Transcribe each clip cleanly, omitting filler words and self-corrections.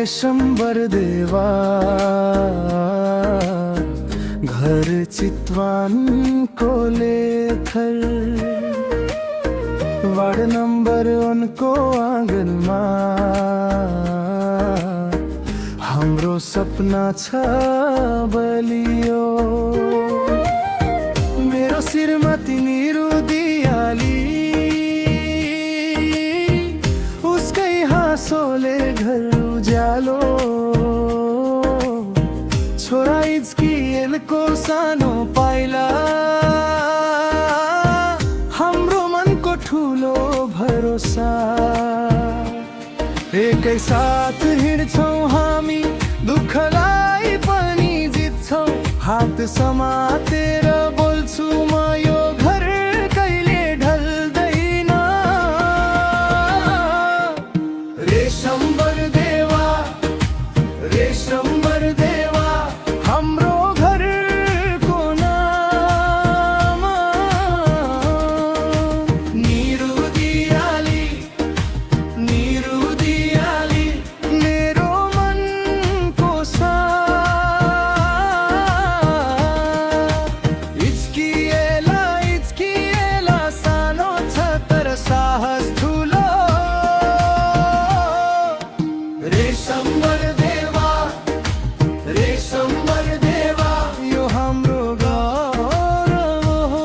रेशम्बर देवा घर Chitwan कोलेथर ward number उनको आँगनमा हाम्रो सपना छ बलियो मेरो श्रीमती निरु दियाली उसकै हाँसोले घर उज्यालो छोरा इज्किएलको सानो पाइला हाम्रो मनको ठुलो भरोसा एकै साथ हिँड्छौँ हामी दुःखलाई पनि जित्छौँ हात समातेर बोल्छु म यो घर कहिले ढल्दैन रेशम्बर देवा रेशम्बर देवा हाम्रो घरको नाम निरु दियाली निरु दियाली मेरो मनको इच्किएला सानो छ तर साहस ठुलो रेशम्बर देवा रेशम्बर देवा यो हाम्रो गौरव हो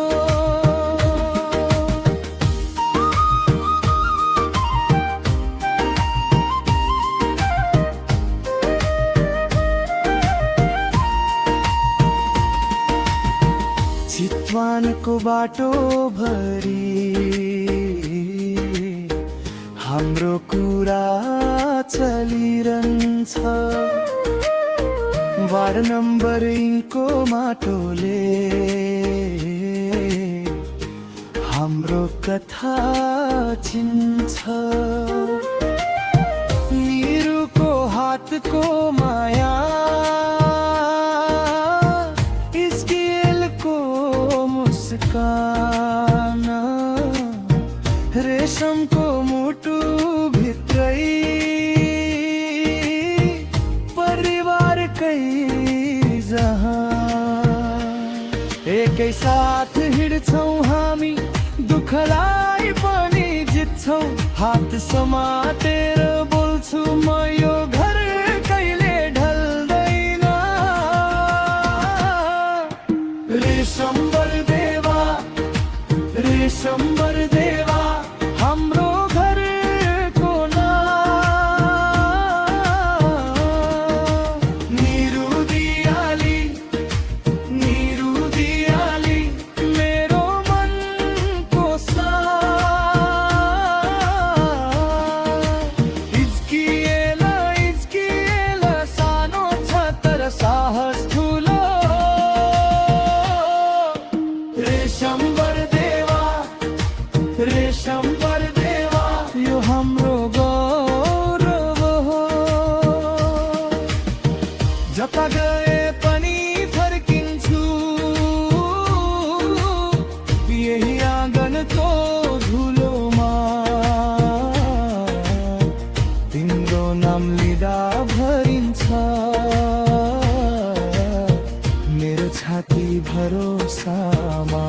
चितवनको बाटो भरि हाम्रो कुरा चलिरहन्छ वार्ड नम्बर इनको माटोले हाम्रो कथा चिन्छ निरुको हातको माया इज्किएलको मुस्कान रेशमको मुटु भित्रै परिवारकै जहाँ एकै साथ हिँड्छौँ हामी दुःखलाई पनि जित्छौँ हात समातेर बोल्छु म यो घर कहिले ढल्दैन रेशम्बर देवा रेशम्बर देवा हाम्रो घरको नाम निरु दियाली मेरो मनको इज्किएला सानो छ तर साहस ठुलो रेशम्बर देवा रेशम्बर देवा यो हाम्रो गौरव हो जता गए पनि फर्किन्छु यही आँगनको धुलोमा तिम्रो नाम लिँदा भरिन्छ मेरो छाती भरोसामा